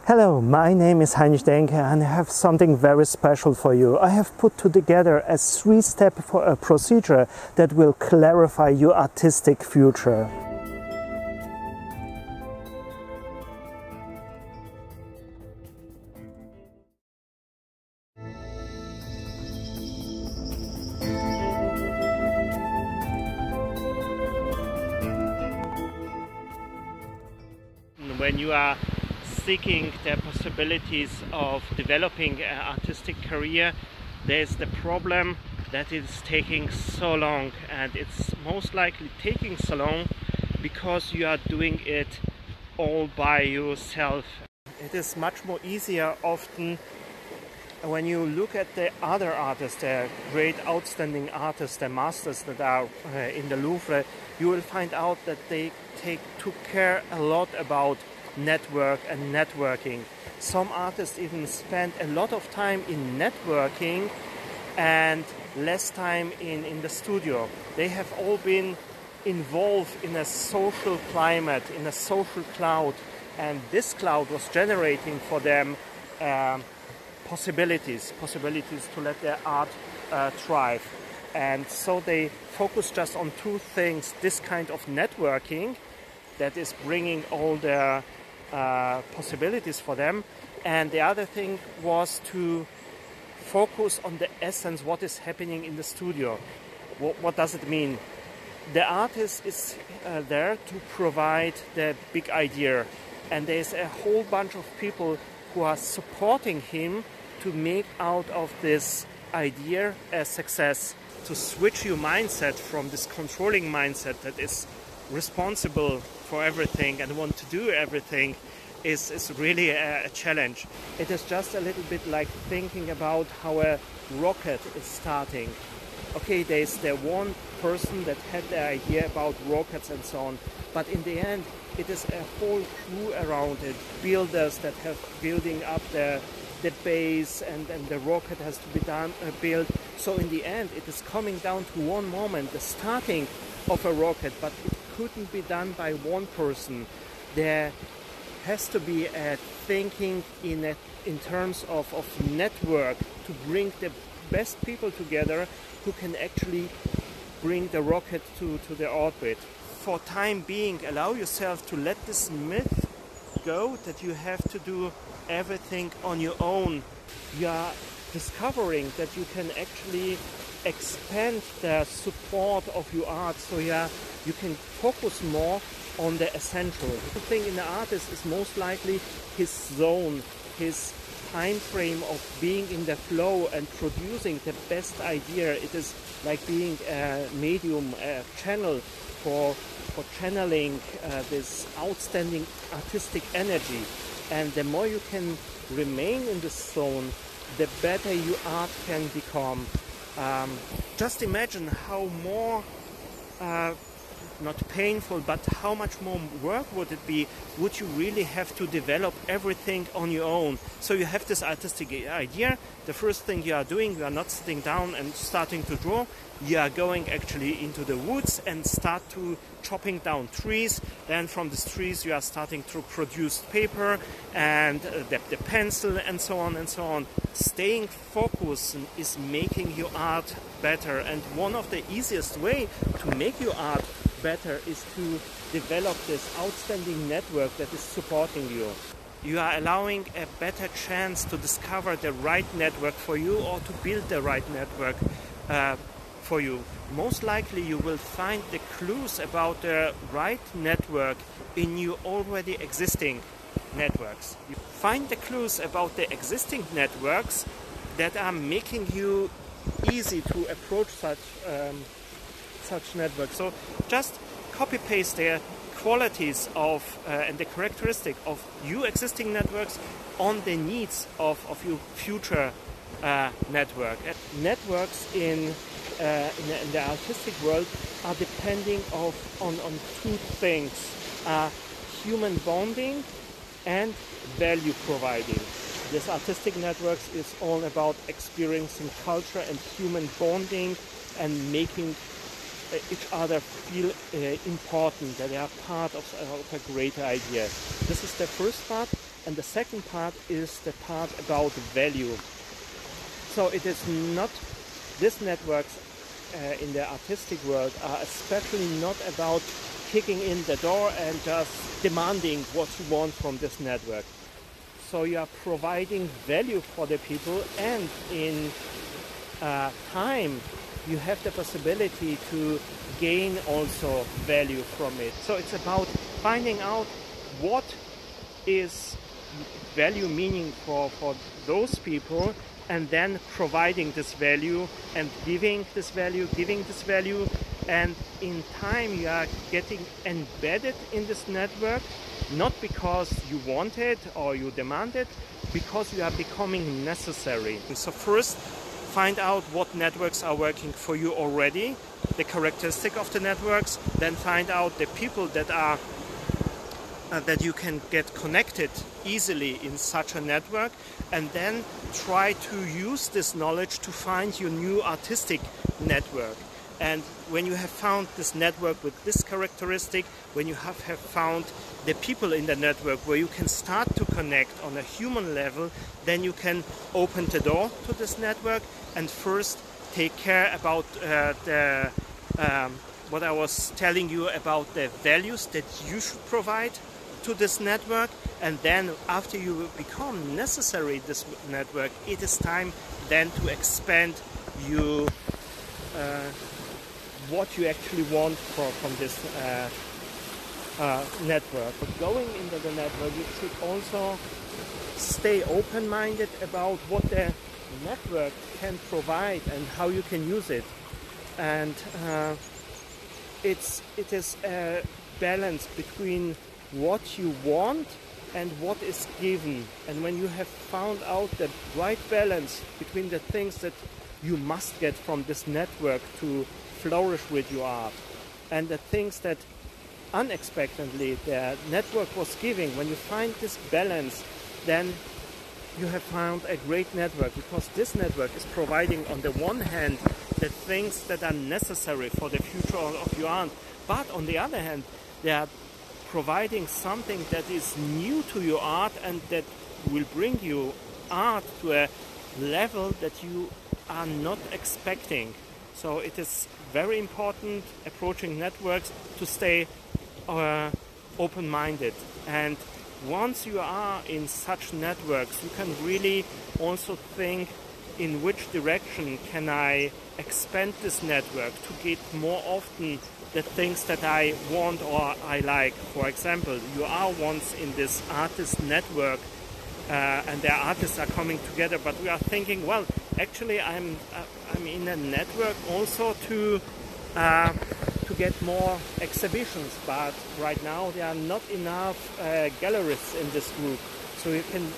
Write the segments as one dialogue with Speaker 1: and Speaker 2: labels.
Speaker 1: Hello, my name is Heinrich Denke and I have something very special for you. I have put together a 3-step procedure that will clarify your artistic future. When you are seeking the possibilities of developing an artistic career, there's the problem that it's taking so long, and it's most likely taking so long because you are doing it all by yourself. It is much more easier often when you look at the other artists, the great outstanding artists, the masters that are in the Louvre. You will find out that they took care a lot about network and networking. Some artists even spend a lot of time in networking and less time in the studio. They have all been involved in a social climate, in a social cloud, and this cloud was generating for them possibilities to let their art thrive. And so they focus just on two things: this kind of networking that is bringing all their possibilities for them, and the other thing was to focus on the essence, what is happening in the studio. What does it mean? The artist is there to provide the big idea, and there's a whole bunch of people who are supporting him to make out of this idea a success. To switch your mindset from this controlling mindset that is responsible for everything and want to do everything is really a challenge. It is just a little bit like thinking about how a rocket is starting. Okay, there's the one person that had the idea about rockets and so on, but in the end it is a whole crew around it, builders that have building up the base, and the rocket has to be built. So in the end it is coming down to one moment, the starting of a rocket, but it couldn't be done by one person. There has to be a thinking in terms of network to bring the best people together who can actually bring the rocket to the orbit. For time being, allow yourself to let this myth go that you have to do everything on your own. You are discovering that you can actually expand the support of your art, so you can focus more on the essential. The thing in the artist is most likely his zone, his time frame of being in the flow and producing the best idea. It is like being a medium, a channel for channeling this outstanding artistic energy. And the more you can remain in this zone, the better your art can become. Just imagine how more, not painful, but how much more work would it be? Would you really have to develop everything on your own? So you have this artistic idea. The first thing you are doing, you are not sitting down and starting to draw. You are going actually into the woods and start to chopping down trees. Then from these trees you are starting to produce paper and the pencil and so on and so on. Staying focused is making your art better, and one of the easiest way to make your art better is to develop this outstanding network that is supporting you. You are allowing a better chance to discover the right network for you, or to build the right network for you. Most likely you will find the clues about the right network in your already existing networks. You find the clues about the existing networks that are making you easy to approach such networks. So just copy-paste the qualities of and the characteristic of your existing networks on the needs of your future network. Networks in the artistic world are depending on two things: human bonding and value providing. This artistic networks is all about experiencing culture and human bonding and making each other feel important, that they are part of a greater idea. This is the first part. And the second part is the part about value. So it is not, these networks in the artistic world are especially not about kicking in the door and just demanding what you want from this network. So you are providing value for the people, and in time you have the possibility to gain also value from it. So it's about finding out what is value meaning for those people, and then providing this value and giving this value, and in time you are getting embedded in this network, not because you want it or you demand it, because you are becoming necessary. So first, find out what networks are working for you already, the characteristic of the networks, then find out the people that are that you can get connected easily in such a network, and then try to use this knowledge to find your new artistic network. And when you have found this network with this characteristic, when you have found the people in the network where you can start to connect on a human level, then you can open the door to this network and first take care about what I was telling you about the values that you should provide to this network. And then after you become necessary this network, it is time then to expand you what you actually want from this network. But going into the network, you should also stay open-minded about what the network can provide and how you can use it. And it is a balance between what you want and what is given. And when you have found out the right balance between the things that you must get from this network to flourish with your art, and the things that unexpectedly the network was giving, when you find this balance, then you have found a great network, because this network is providing on the one hand the things that are necessary for the future of your art, but on the other hand they are providing something that is new to your art and that will bring you art to a level that you are not expecting. So it is very important approaching networks to stay open-minded. And once you are in such networks, you can really also think, in which direction can I expand this network to get more often the things that I want or I like. For example, you are once in this artist network and the artists are coming together, but we are thinking, well, actually I'm in a network also to get more exhibitions, but right now there are not enough galleries in this group. So you can,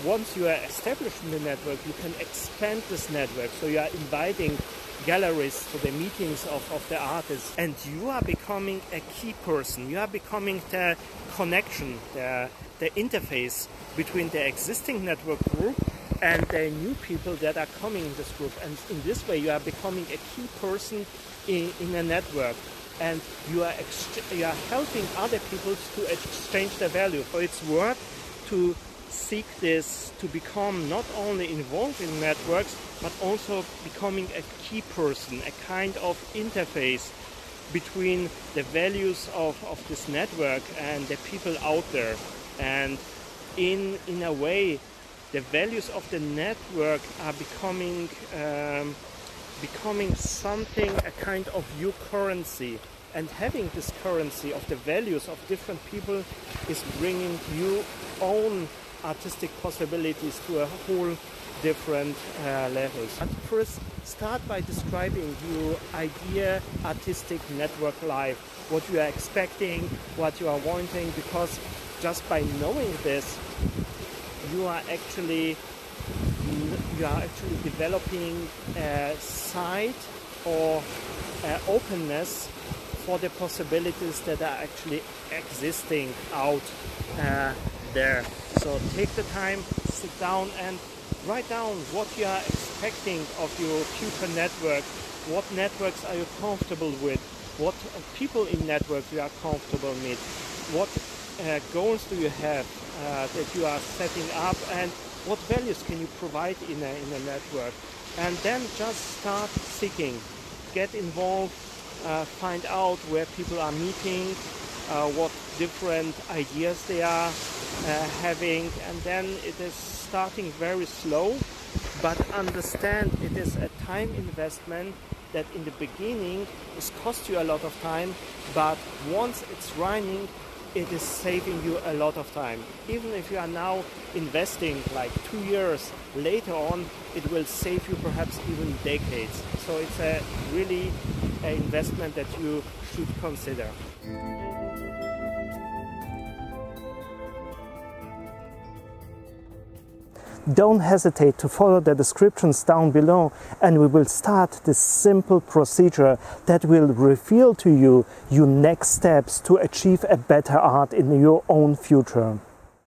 Speaker 1: once you are established in the network, you can expand this network. So you are inviting galleries to the meetings of the artists, and you are becoming a key person. You are becoming the connection, the interface between the existing network group and the new people that are coming in this group. And in this way you are becoming a key person in a network, and you are helping other people to exchange their value. So it's worth to seek this, to become not only involved in networks, but also becoming a key person, a kind of interface between the values of this network and the people out there. And in a way, the values of the network are becoming something, a kind of new currency. And having this currency of the values of different people is bringing new own artistic possibilities to a whole different levels. But first, start by describing your idea artistic network life, what you are expecting, what you are wanting, because just by knowing this, you are actually developing a sight or openness for the possibilities that are actually existing out there. So take the time, sit down and write down what you are expecting of your future network. What networks are you comfortable with? What people in networks you are comfortable with? What goals do you have? that you are setting up, and what values can you provide in a network. And then just start seeking, get involved, find out where people are meeting, what different ideas they are having, and then it is starting very slow, but understand it is a time investment that in the beginning is cost you a lot of time, but once it's running, it is saving you a lot of time. Even if you are now investing like 2 years later on, it will save you perhaps even decades. So it's a really an investment that you should consider. Don't hesitate to follow the descriptions down below, and we will start this simple procedure that will reveal to you your next steps to achieve a better art in your own future.